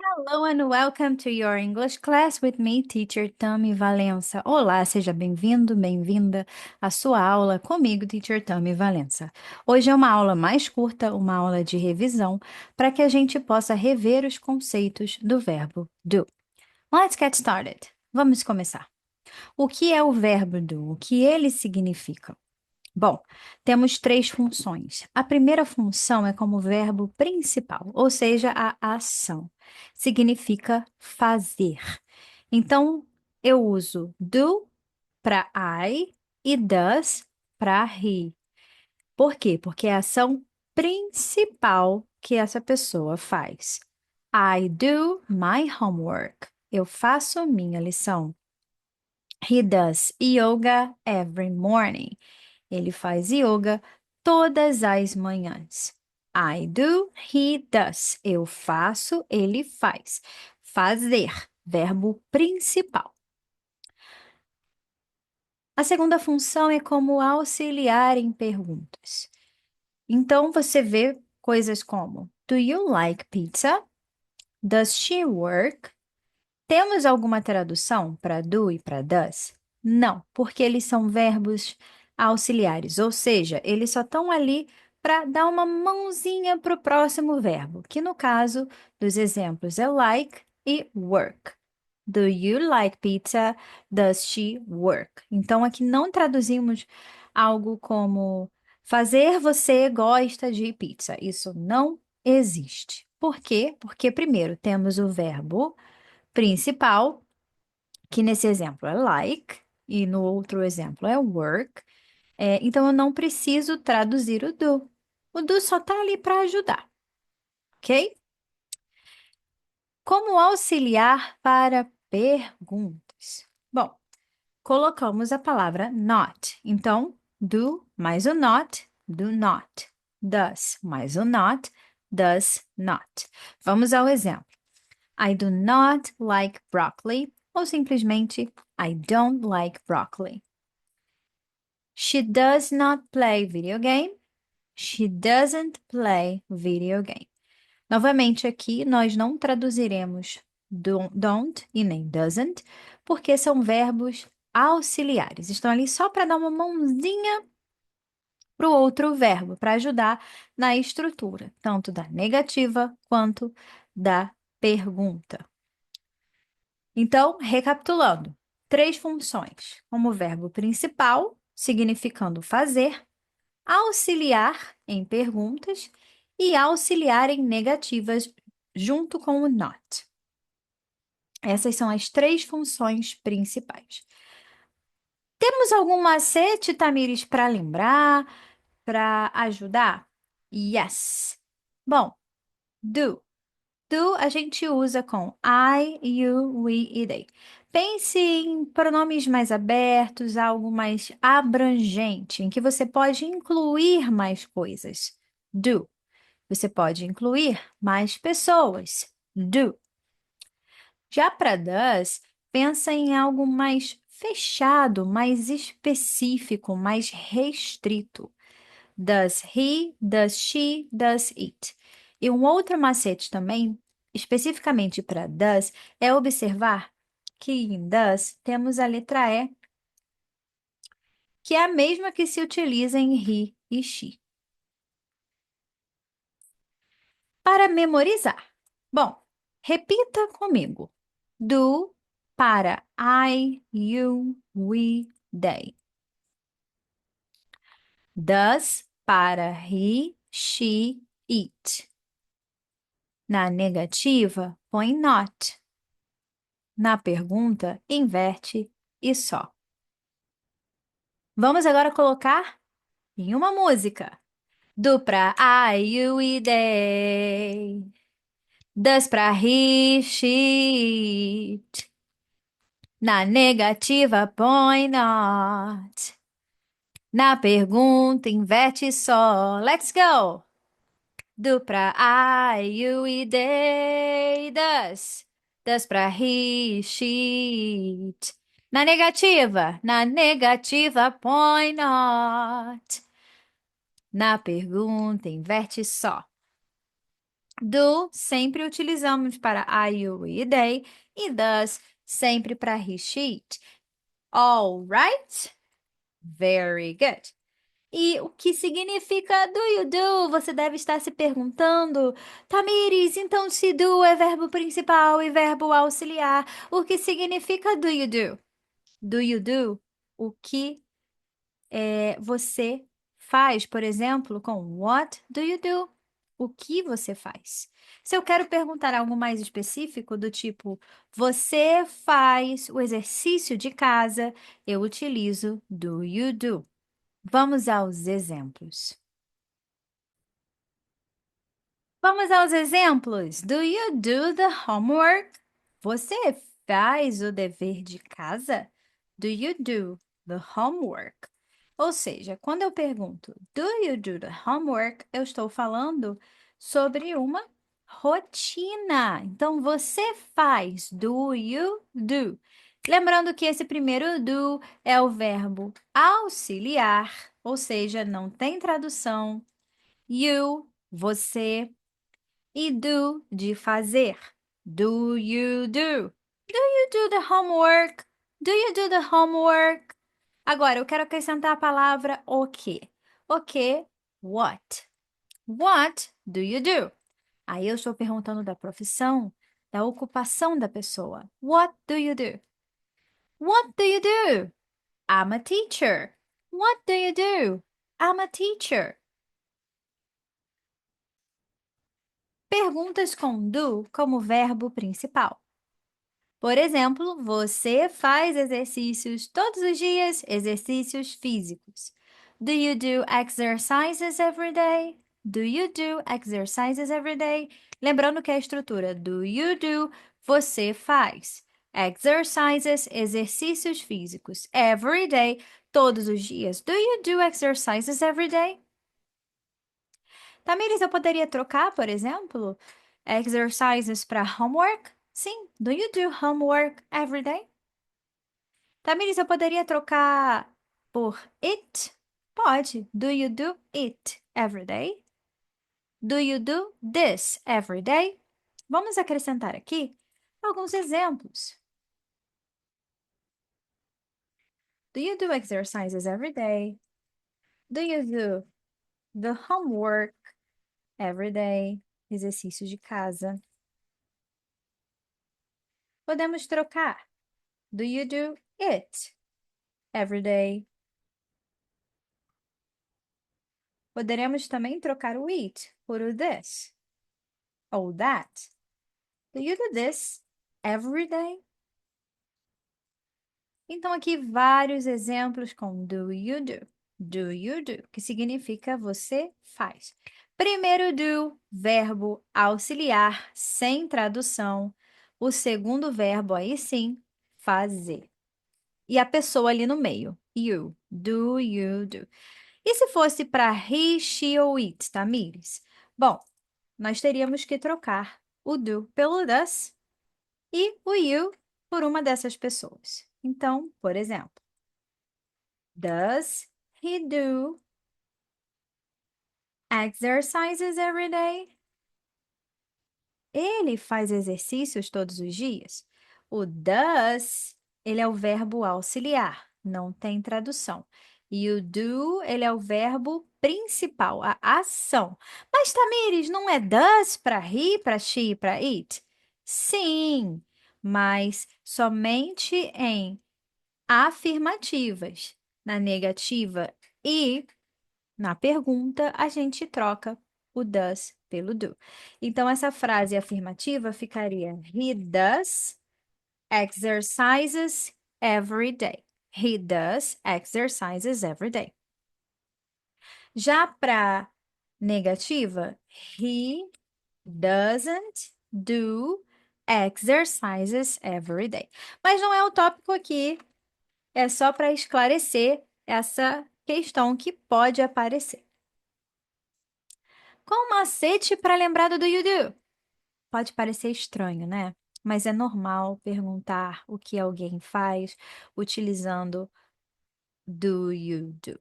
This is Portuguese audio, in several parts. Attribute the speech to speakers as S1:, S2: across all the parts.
S1: Hello and welcome to your English class with me, Teacher Tami Valença. Olá, seja bem-vindo, bem-vinda à sua aula comigo, Teacher Tami Valença. Hoje é uma aula mais curta, uma aula de revisão, para que a gente possa rever os conceitos do verbo do. Let's get started. Vamos começar. O que é o verbo do? O que ele significa? Bom, temos três funções. A primeira função é como verbo principal, ou seja, a ação. Significa fazer. Então, eu uso do para I e does para he. Por quê? Porque é a ação principal que essa pessoa faz. I do my homework. Eu faço minha lição. He does yoga every morning. Ele faz yoga todas as manhãs. I do, he does. Eu faço, ele faz. Fazer, verbo principal. A segunda função é como auxiliar em perguntas. Então você vê coisas como: Do you like pizza? Does she work? Temos alguma tradução para do e para does? Não, porque eles são verbos auxiliares, ou seja, eles só estão ali para dar uma mãozinha para o próximo verbo, que no caso dos exemplos é like e work. Do you like pizza? Does she work? Então aqui não traduzimos algo como fazer você gosta de pizza. Isso não existe. Por quê? Porque primeiro temos o verbo principal, que nesse exemplo é like, e no outro exemplo é work. Então, eu não preciso traduzir o do. O do só está ali para ajudar, ok? Como auxiliar para perguntas? Bom, colocamos a palavra not. Então, do mais o not, do not. Does mais o not, does not. Vamos ao exemplo. I do not like broccoli, ou simplesmente I don't like broccoli. She does not play video game. She doesn't play video game. Novamente aqui nós não traduziremos don't e nem doesn't, porque são verbos auxiliares. Estão ali só para dar uma mãozinha para o outro verbo, para ajudar na estrutura, tanto da negativa quanto da pergunta. Então, recapitulando, três funções, como verbo principal, significando fazer, auxiliar em perguntas e auxiliar em negativas junto com o not. Essas são as três funções principais. Temos algum macete, Tamires, para lembrar, para ajudar? Yes. Bom, do. Do a gente usa com I, you, we e they. Pense em pronomes mais abertos, algo mais abrangente, em que você pode incluir mais coisas. Do. Você pode incluir mais pessoas. Do. Já para does, pensa em algo mais fechado, mais específico, mais restrito. Does he, does she, does it. E um outro macete também, especificamente para does, é observar que em does temos a letra E, que é a mesma que se utiliza em he e she. Para memorizar. Bom, repita comigo. Do para I, you, we, they. Does para he, she, it. Na negativa, põe not. Na pergunta, inverte e só. Vamos agora colocar em uma música. Do para I, you e they. Das para he, she, it. Na negativa, põe not. Na pergunta, inverte só. Let's go! Do para I, you e they. Das para he, she, it. Na negativa, põe not. Na pergunta, inverte só. Do sempre utilizamos para I, you e they, e does sempre para he, she, it. All right? Very good. E o que significa do you do? Você deve estar se perguntando, Tamires, então se do é verbo principal e verbo auxiliar, o que significa do you do? Do you do? O que você faz, por exemplo, com what do you do? O que você faz? Se eu quero perguntar algo mais específico, do tipo, você faz o exercício de casa, eu utilizo do you do. Vamos aos exemplos. Vamos aos exemplos. Do you do the homework? Você faz o dever de casa? Do you do the homework? Ou seja, quando eu pergunto do you do the homework, eu estou falando sobre uma rotina. Então, você faz, do you do. Lembrando que esse primeiro do é o verbo auxiliar, ou seja, não tem tradução. You, você, e do, de fazer. Do you do? Do you do the homework? Do you do the homework? Agora, eu quero acrescentar a palavra o quê? O quê? What? What do you do? Aí eu estou perguntando da profissão, da ocupação da pessoa. What do you do? What do you do? I'm a teacher. What do you do? I'm a teacher. Perguntas com do como verbo principal. Por exemplo, você faz exercícios todos os dias, exercícios físicos. Do you do exercises every day? Do you do exercises every day? Lembrando que a estrutura do you do, você faz. Exercises, exercícios físicos. Every day, todos os dias. Do you do exercises every day? Tamires, eu poderia trocar, por exemplo, exercises para homework? Sim. Do you do homework every day? Tamires, eu poderia trocar por it? Pode. Do you do it every day? Do you do this every day? Vamos acrescentar aqui alguns exemplos. Do you do exercises every day? Do you do the homework every day? Exercícios de casa. Podemos trocar. Do you do it every day? Poderemos também trocar o it por o this ou that. Do you do this every day? Então, aqui vários exemplos com do you do. Do you do, que significa você faz. Primeiro do, verbo auxiliar, sem tradução. O segundo verbo, aí sim, fazer. E a pessoa ali no meio, you. Do you do. E se fosse para he, she ou it, Tamires? Bom, nós teríamos que trocar o do pelo does e o you por uma dessas pessoas. Então, por exemplo, does he do exercises every day? Ele faz exercícios todos os dias? O does, ele é o verbo auxiliar, não tem tradução. E o do, ele é o verbo principal, a ação. Mas, Tamires, não é does para he, para she, para it? Sim, mas somente em afirmativas. Na negativa e na pergunta, a gente troca o does pelo do. Então, essa frase afirmativa ficaria: He does exercises every day. He does exercises every day. Já para negativa, he doesn't do exercises every day. Mas não é o tópico aqui, é só para esclarecer essa questão que pode aparecer. Qual o macete para lembrar do you do? Pode parecer estranho, né? Mas é normal perguntar o que alguém faz utilizando do you do.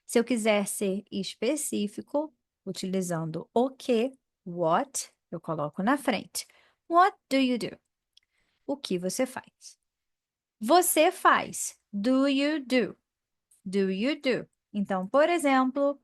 S1: Se eu quiser ser específico, utilizando o que, what, eu coloco na frente. What do you do? O que você faz? Você faz. Do you do? Do you do? Então, por exemplo,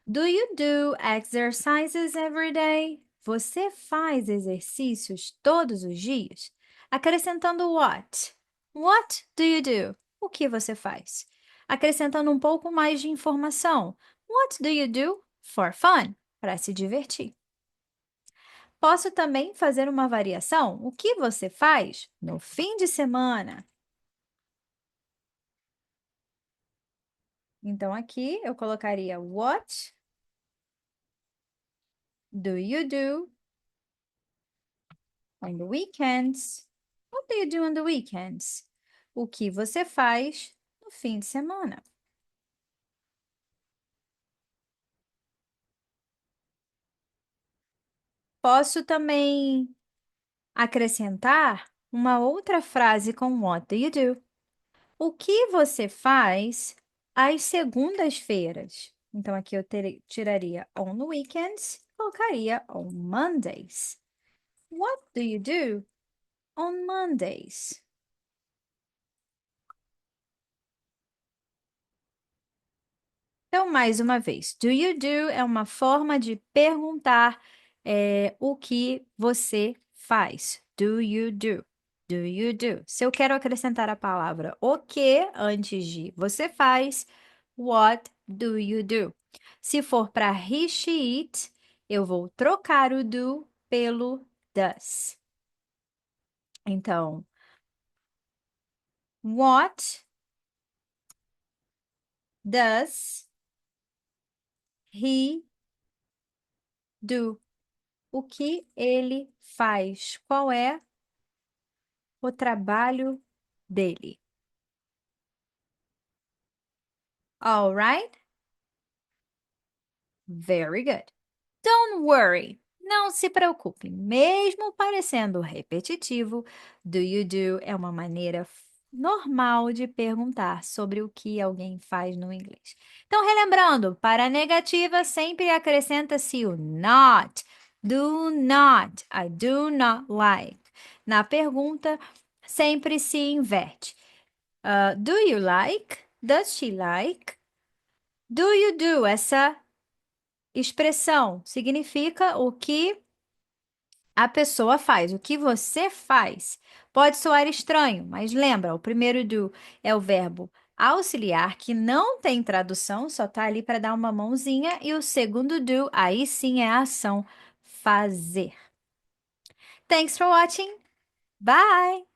S1: do you do exercises every day? Você faz exercícios todos os dias? Acrescentando what? What do you do? O que você faz? Acrescentando um pouco mais de informação. What do you do for fun? Para se divertir. Posso também fazer uma variação. O que você faz no fim de semana? Então, aqui eu colocaria what do you do on the weekends? What do you do on the weekends? O que você faz no fim de semana? Posso também acrescentar uma outra frase com what do you do? O que você faz às segundas-feiras? Então, aqui eu tiraria on the weekends, colocaria on Mondays. What do you do on Mondays? Então, mais uma vez, do you do é uma forma de perguntar o que você faz. Do you do? Do you do? Se eu quero acrescentar a palavra o que antes de você faz, what do you do? Se for para he, she, it, eu vou trocar o do pelo does. Então, what does he do? O que ele faz? Qual é o trabalho dele? All right? Very good. Don't worry. Não se preocupe. Mesmo parecendo repetitivo, do you do é uma maneira normal de perguntar sobre o que alguém faz no inglês. Então, relembrando, para a negativa sempre acrescenta-se o not. Do not. I do not like. Na pergunta, sempre se inverte. Do you like? Does she like? Do you do? Essa expressão significa o que a pessoa faz, o que você faz. Pode soar estranho, mas lembra, o primeiro do é o verbo auxiliar, que não tem tradução, só tá ali para dar uma mãozinha, e o segundo do, aí sim é a ação fazer. Thanks for watching. Bye!